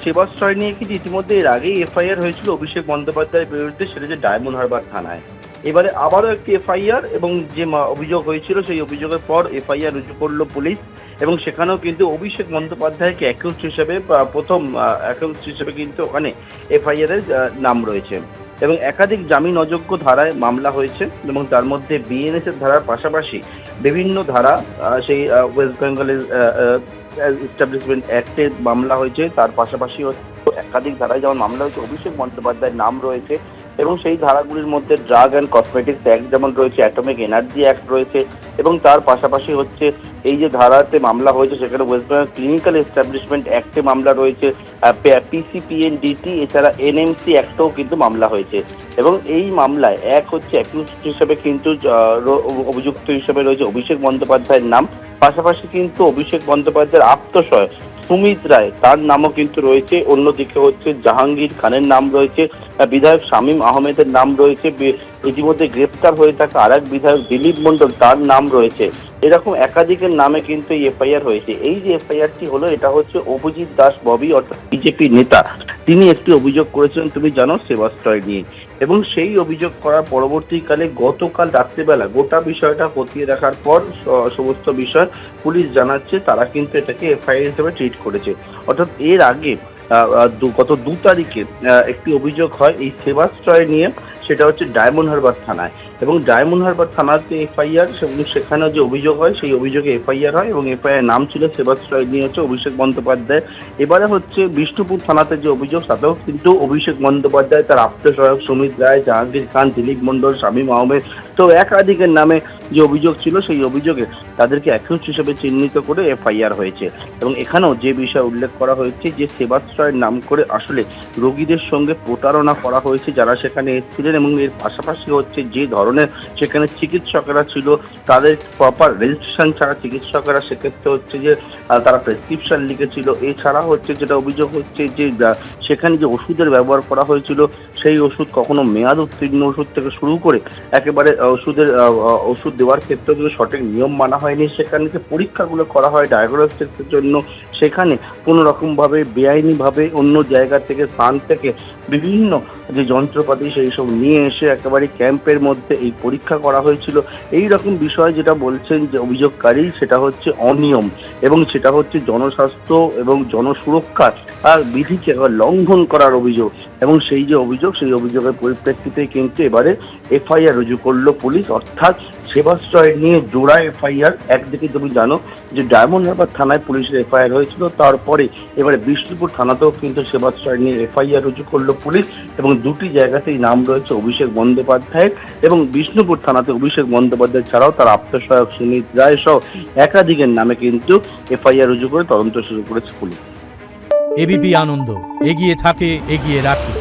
সেবাশ্রয় নিয়ে কিন্তু ইতিমধ্যে এর আগেই এফআইআর হয়েছিল অভিষেক বন্দ্যোপাধ্যায়ের বিরুদ্ধে, সেটা যে ডায়মন্ড হারবার থানায়। এবারে আবারও একটি এফআইআর এবং যে অভিযোগ হয়েছিল সেই অভিযোগের পর এফআইআর রুজু করলো পুলিশ, এবং সেখানেও কিন্তু অভিষেক বন্দ্যোপাধ্যায়কে অ্যাকিউজড হিসেবে প্রথম অ্যাকিউজড হিসেবে কিন্তু ওখানে এফআইআর এর নাম রয়েছে। এবং একাধিক জামিন অযোগ্য ধারায় মামলা হয়েছে, এবং তার মধ্যে বিএনএস এর ধারার পাশাপাশি বিভিন্ন ধারা, সেই ওয়েস্ট বেঙ্গলের এস্টাবলিশমেন্ট অ্যাক্টের মামলা হয়েছে। তার পাশাপাশি একাধিক ধারায় যেমন মামলা হয়েছে, অভিষেক বন্দ্যোপাধ্যায়ের নাম রয়েছে, এবং সেই ধারাগুলির মধ্যে ড্রাগ অ্যান্ড কসমেটিক্স অ্যাক্ট যেমন রয়েছে, অ্যাটমিক এনার্জি অ্যাক্ট রয়েছে, এবং তার পাশাপাশি হচ্ছে এই যে ধারাতে মামলা হয়েছে সেখানে ওয়েস্ট বেঙ্গল ক্লিনিক্যাল এস্টাবলিশমেন্ট অ্যাক্টে মামলা রয়েছে, পিসিপিএনডিটি, এছাড়া এনএমসি অ্যাক্টেও কিন্তু মামলা হয়েছে। এবং এই মামলায় এক হচ্ছে অ্যাকিউজড হিসেবে কিন্তু অভিযুক্ত হিসেবে রয়েছে অভিষেক বন্দ্যোপাধ্যায়ের নাম, পাশাপাশি কিন্তু অভিষেক বন্দ্যোপাধ্যায়ের আপ্তসয় সুমিত রায় তার নামও কিন্তু রয়েছে। অন্যদিকে হচ্ছে জাহাঙ্গীর খানের নাম রয়েছে, বিধায়ক শামীম আহমেদের নাম রয়েছে, ইতিমধ্যে গ্রেপ্তার হয়ে থাকা আর এক বিধায়ক দিলীপ মণ্ডল তার নাম রয়েছে। এরকম একাধিকের নামে কিন্তু এই এফআইআর হয়েছে। এই যে এফআইআরটি হলো, এটা হচ্ছে অভিজিৎ দাস ববি অর্থাৎ বিজেপি নেতা, তিনি একটি অভিযোগ করেছিলেন তুমি জানো সেবাশ্রয় নিয়ে, এবং সেই অভিযোগ করার পরবর্তীকালে গতকাল রাত্রিবেলা গোটা বিষয়টা খতিয়ে দেখার পর সমস্ত বিষয় পুলিশ জানাচ্ছে তারা কিন্তু এটাকে এফআইআর হিসেবে ট্রিট করেছে। অর্থাৎ এর আগে গত 2 তারিখে একটি অভিযোগ হয় এই সেবাশ্রয় নিয়ে, সেটা হচ্ছে ডায়মন্ড হারবার থানায়, এবং ডায়মন্ড হারবার থানাতে এফআইআর, সেখানে যে অভিযোগ হয় সেই অভিযোগে এফআইআর হয়, এবং এফআইআর নাম ছিল সেবাশ্রয় নিয়ে হচ্ছে অভিষেক বন্দ্যোপাধ্যায়। এবারে হচ্ছে বিষ্ণুপুর থানাতে যে অভিযোগ, তাতেও কিন্তু অভিষেক বন্দ্যোপাধ্যায়, তার আপ্তসহায়ক সুমিত রায়, জাহাঙ্গীর খান, দিলীপ মণ্ডল, শামীম আহমেদ, তো একাধিকের নামে যে অভিযোগ ছিল সেই অভিযোগে তাদেরকে অ্যাকিউজড হিসেবে চিহ্নিত করে এফআইআর হয়েছে। এবং এখানেও যে বিষয় উল্লেখ করা হয়েছে যে সেবাশ্রয়ের নাম করে আসলে রোগীদের সঙ্গে প্রতারণা করা হয়েছে যারা সেখানে এসেছিলেন, এবং এর পাশাপাশি হচ্ছে যে ধরনের সেখানে চিকিৎসকেরা ছিল তাদের প্রপার রেজিস্ট্রেশন ছাড়া চিকিৎসকেরা সেক্ষেত্রে হচ্ছে যে তারা প্রেসক্রিপশন লিখেছিল। এছাড়া হচ্ছে যেটা অভিযোগ হচ্ছে যে সেখানে যে ওষুধের ব্যবহার করা হয়েছিল সেই ওষুধ কখনো মেয়াদ উত্তীর্ণ ওষুধ থেকে শুরু করে একেবারে ওষুধ দেওয়ার ক্ষেত্রে যদি সঠিক নিয়ম মানা হয়নি, সেখানে যে পরীক্ষাগুলো করা হয় ডায়াগনস্টিক্সের জন্য সেখানে কোনো রকমভাবে বেআইনিভাবে অন্য জায়গা থেকে স্থান থেকে বিভিন্ন যে যন্ত্রপাতি সেই সব নিয়ে এসে একেবারে ক্যাম্পের মধ্যে এই পরীক্ষা করা হয়েছিল। এই রকম বিষয় যেটা বলছেন যে অভিযোগকারী, সেটা হচ্ছে অনিয়ম, এবং সেটা হচ্ছে জনস্বাস্থ্য এবং জনসুরক্ষার বিধিকে লঙ্ঘন করার অভিযোগ। এবং সেই যে অভিযোগ, সেই অভিযোগের পরিপ্রেক্ষিতে কিন্তু এবারে এফআইআর রুজু করলো পুলিশ, অর্থাৎ সেবাশ্রয় নিয়ে জোড়া এফআইআর। একদিকে তুমি জানো যে ডায়মন্ড হারবার থানায় পুলিশের এফআইআর হয়েছিল, তারপরে এবারে বিষ্ণুপুর থানাতেও কিন্তু সেবাশ্রয় নিয়ে এফআইআর রুজু করলো পুলিশ, এবং দুটি জায়গাতেই নাম রয়েছে অভিষেক বন্দ্যোপাধ্যায়ের, এবং বিষ্ণুপুর থানাতে অভিষেক বন্দ্যোপাধ্যায় ছাড়াও তার আপ্তসহায়ক সুমিত রায় সহ একাধিকের নামে কিন্তু এফআইআর রুজু করে তদন্ত শুরু করেছে পুলিশ। এবিপি আনন্দ, এগিয়ে থাকে, এগিয়ে রাখে।